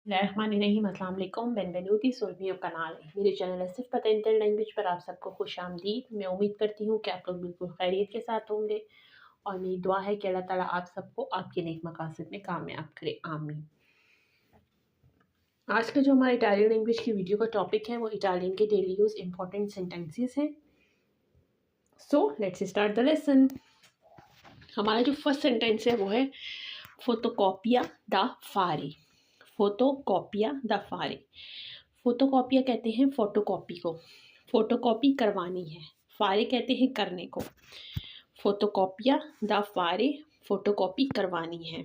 बिस्मिल्लाहिर्रहमानिर्रहीम, अस्सलाम वालेकुम। बेनवेनुti sul mio canale। मेरे चैनल सिर्फ पता इंटर लैंग्वेज पर आप सबको खुशामदीद। मैं उम्मीद करती हूँ कि आप लोग बिल्कुल खैरियत के साथ होंगे और मेरी दुआ है कि अल्लाह ताला आप सबको आपके नेक मकासद में कामयाब करे, आमीन। आज का जो हमारा इटालियन लैंग्वेज की वीडियो का टॉपिक है वो इटालियन के डेली यूज इंपॉर्टेंट सेंटेंसेस हैं। So let's start the lesson. हमारा जो फर्स्ट सेंटेंस है वो है फोटोकॉपिया दा फारे। फोटोकॉपिया दा फारे। फोटोकॉपिया कहते हैं फोटोकॉपी को, फोटोकॉपी करवानी है। फारे कहते हैं करने को। फोटोकॉपिया दा फारे, फोटोकॉपी करवानी है।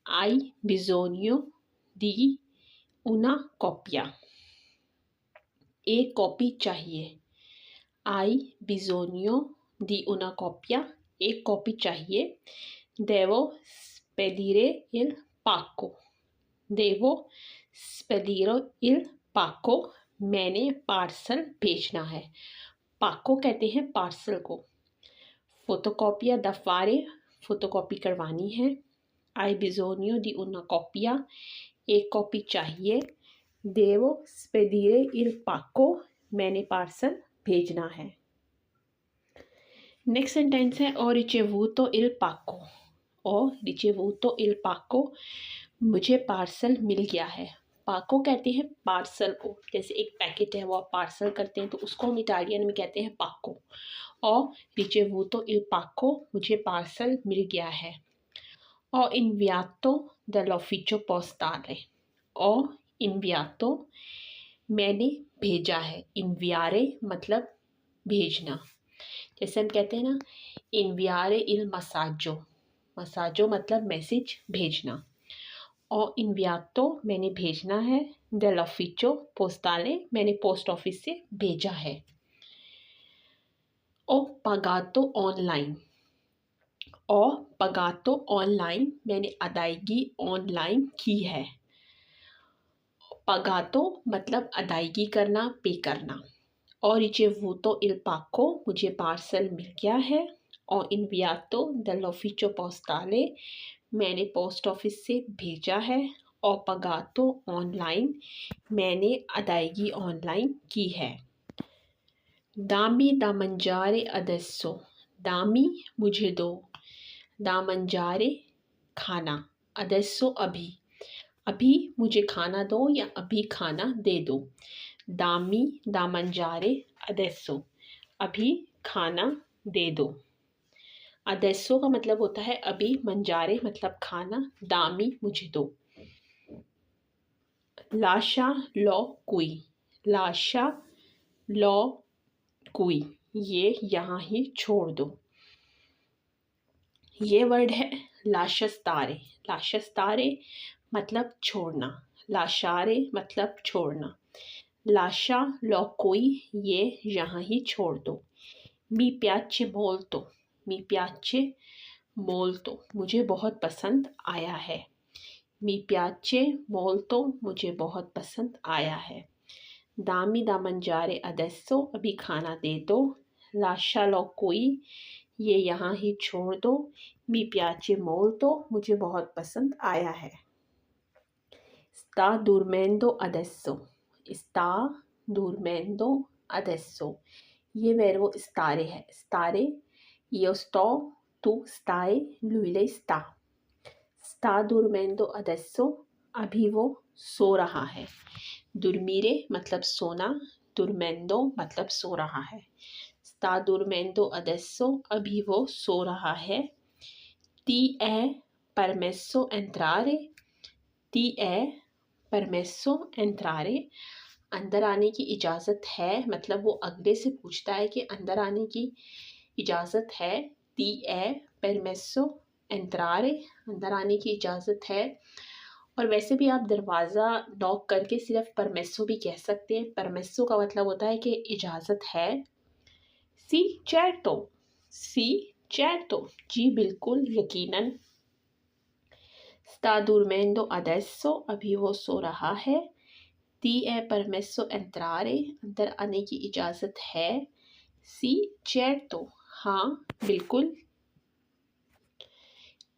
आई बिजोनियो दी una copia, एक कॉपी चाहिए। आई बिजोनियो दी una copia, एक कॉपी चाहिए। devo spedire il pacco, devo spedire il pacco, मैंने पार्सल भेजना है। पाको कहते हैं पार्सल को। फोटोकॉपिया दा फारे, फोटोकॉपी करवानी है। आई बिजोनियो दी una copia, एक कॉपी चाहिए। देवो स्पेदिरे इल पाको, मैंने पार्सल भेजना है। नेक्स्ट सेंटेंस है और रिचेवूतो इल पाको। और रिचेवूतो इल पाको, मुझे पार्सल मिल गया है। पाको कहते हैं पार्सल को, जैसे एक पैकेट है वो आप पार्सल करते हैं तो उसको हम इटालियन में कहते हैं पाको। और रिचेवूतो इल पाको, मुझे पार्सल मिल गया है। और इन्वियातो dall'ufficio postale, और इन्वियातो मैंने भेजा है। इन्वियारे मतलब भेजना। जैसे हम कहते हैं ना इन्वियारे इल मसाजो, मसाजो मतलब मैसेज भेजना। और इन्वियातो मैंने भेजना है। dall'ufficio postale, मैंने पोस्ट ऑफिस से भेजा है। और pagato ऑनलाइन, और पगातो ऑनलाइन, मैंने अदायगी ऑनलाइन की है। पगातो मतलब अदायगी करना, पे करना। और रिचेवूतो इल पाको, मुझे पार्सल मिल गया है। और इन्वियातो dall'ufficio postale, मैंने पोस्ट ऑफिस से भेजा है। और पगातो ऑनलाइन, मैंने अदायगी ऑनलाइन की है। दामी दा mangiare adesso, दामी मुझे दो। दा mangiare खाना, adesso अभी, अभी मुझे खाना दो या अभी खाना दे दो। दामी दा mangiare adesso, अभी खाना दे दो। adesso का मतलब होता है अभी, mangiare मतलब खाना, दामी मुझे दो। lascia lo qui, lascia lo qui, ये यहाँ ही छोड़ दो। ये वर्ड है लाशस्तारे। लाशस्तारे मतलब छोड़ना, लाशारे मतलब छोड़ना। लाशा लो कोई, ये यहाँ ही छोड़ दो। मी प्याचे मोल्तो, मी प्याचे मोल्तो, मुझे बहुत पसंद आया है। मी प्याचे मोल्तो, मुझे बहुत पसंद आया है। दामी दा mangiare adesso, अभी खाना दे दो। लाशा लो कोई, ये यहाँ ही छोड़ दो। मी प्याचे मोल्तो, मुझे बहुत पसंद आया है। sta dormendo adesso, sta dormendo adesso, ये वर्ब स्टारे है। स्टारे, io sto, tu stai, lui lei sta। sta dormendo adesso, अभी वो सो रहा है। dormire मतलब सोना, dormendo मतलब सो रहा है। sta dormendo adesso, अभी वो सो रहा है। ti è permesso entrare, ti è permesso entrare, अंदर आने की इजाज़त है, मतलब वो अगले से पूछता है कि अंदर आने की इजाज़त है। ti è permesso entrare, अंदर आने की इजाज़त है। और वैसे भी आप दरवाज़ा नॉक करके सिर्फ परमेसो भी कह सकते हैं। परमेसो का मतलब होता है कि इजाज़त है। सी certo, सी certo, जी बिल्कुल, यकीनन। sta dormendo adesso, अभी वो सो रहा है। ti è permesso entrare, अंदर आने की इजाज़त है। सी certo, हाँ बिल्कुल।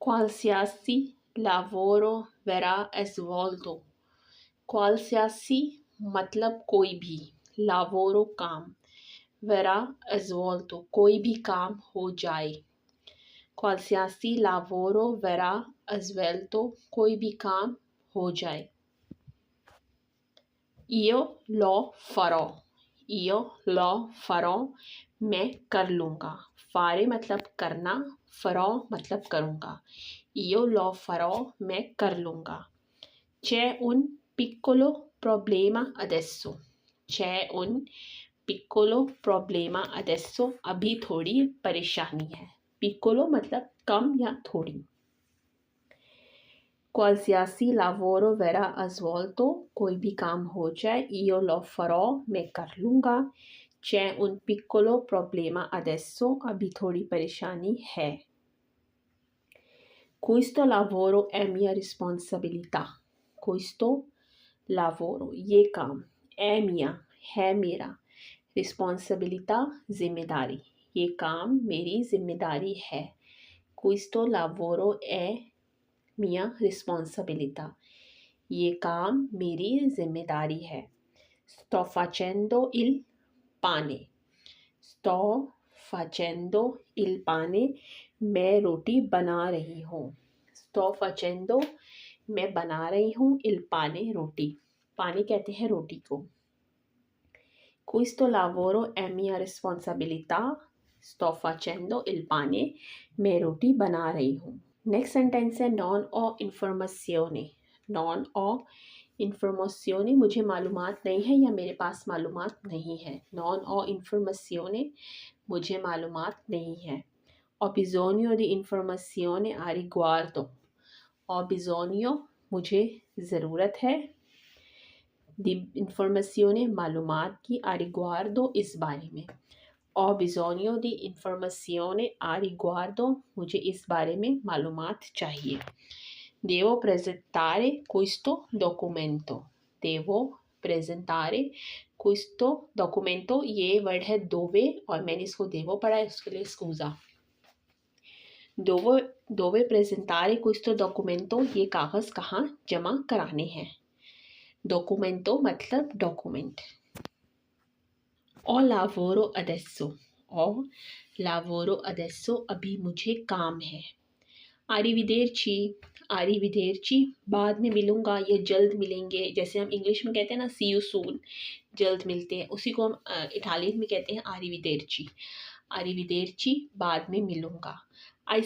qualsiasi lavoro verrà svolto, qualsiasi मतलब कोई भी, lavoro काम, verrà svolto कोई भी काम हो जाए, qualsiasi lavoro verrà svolto कोई भी काम हो जाए, io lo farò, io lo farò मैं कर लूँगा, fare मतलब करना, farò मतलब करूँगा, io lo farò मैं कर लूँगा, c'è un piccolo problema adesso, c'è un piccolo problema adesso अभी थोड़ी परेशानी है, piccolo मतलब कम या थोड़ी, qualsiasi lavoro verrà svolto कोई भी काम हो जाए, io lo farò मैं कर लूँगा, c'è un piccolo problema adesso अभी थोड़ी परेशानी है, questo lavoro è mia responsabilità, questo lavoro ये काम è mia है मेरा, responsabilità जिम्मेदारी ये काम मेरी जिम्मेदारी है, questo lavoro è mia responsabilità ये काम मेरी जिम्मेदारी है, sto facendo il pane, sto facendo il pane मैं रोटी बना रही हूँ, sto facendo मैं बना रही हूँ il pane रोटी, पानी कहते हैं रोटी को, questo lavoro è mia responsabilità, sto facendo il pane मैं रोटी बना रही हूँ। नेक्स्ट सेंटेंस है नॉन हो इंफॉर्मेशिone, नॉन हो इंफॉर्मेशिone मुझे मालूमात नहीं है या मेरे पास मालूमात नहीं है, नॉन हो इंफॉर्मेशिone मुझे मालूमात नहीं है, ho bisogno di informazione a riguardo, ho bisogno मुझे ज़रूरत है, di informazione मालूमात की, a riguardo इस बारे में, ho bisogno di informazione a riguardo मुझे इस बारे में मालूमात चाहिए, devo presentare questo documento, devo presentare questo documento ये वर्ड है dove और मैंने इसको devo पढ़ा है उसके लिए स्कूज़ा, dove presentare questo documento ये कागज़ कहाँ जमा कराने हैं, documento मतलब डॉक्यूमेंट, ho lavoro adesso अभी मुझे काम है, arrivederci बाद में मिलूँगा या जल्द मिलेंगे, जैसे हम इंग्लिश में कहते हैं ना see you soon जल्द मिलते हैं, उसी को हम इटालियन में कहते हैं arrivederci बाद में मिलूँगा, आई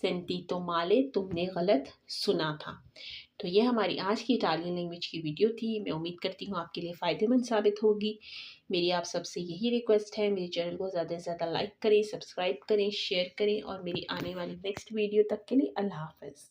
सेंटीतो माले तुमने गलत सुना था। तो ये हमारी आज की इटालियन लैंग्वेज की वीडियो थी, मैं उम्मीद करती हूँ आपके लिए फ़ायदेमंद साबित होगी। मेरी आप सबसे यही रिक्वेस्ट है, मेरे चैनल को ज़्यादा से ज़्यादा लाइक करें, सब्सक्राइब करें, शेयर करें और मेरी आने वाली नेक्स्ट वीडियो तक के लिए अल्लाह हाफ़िज़।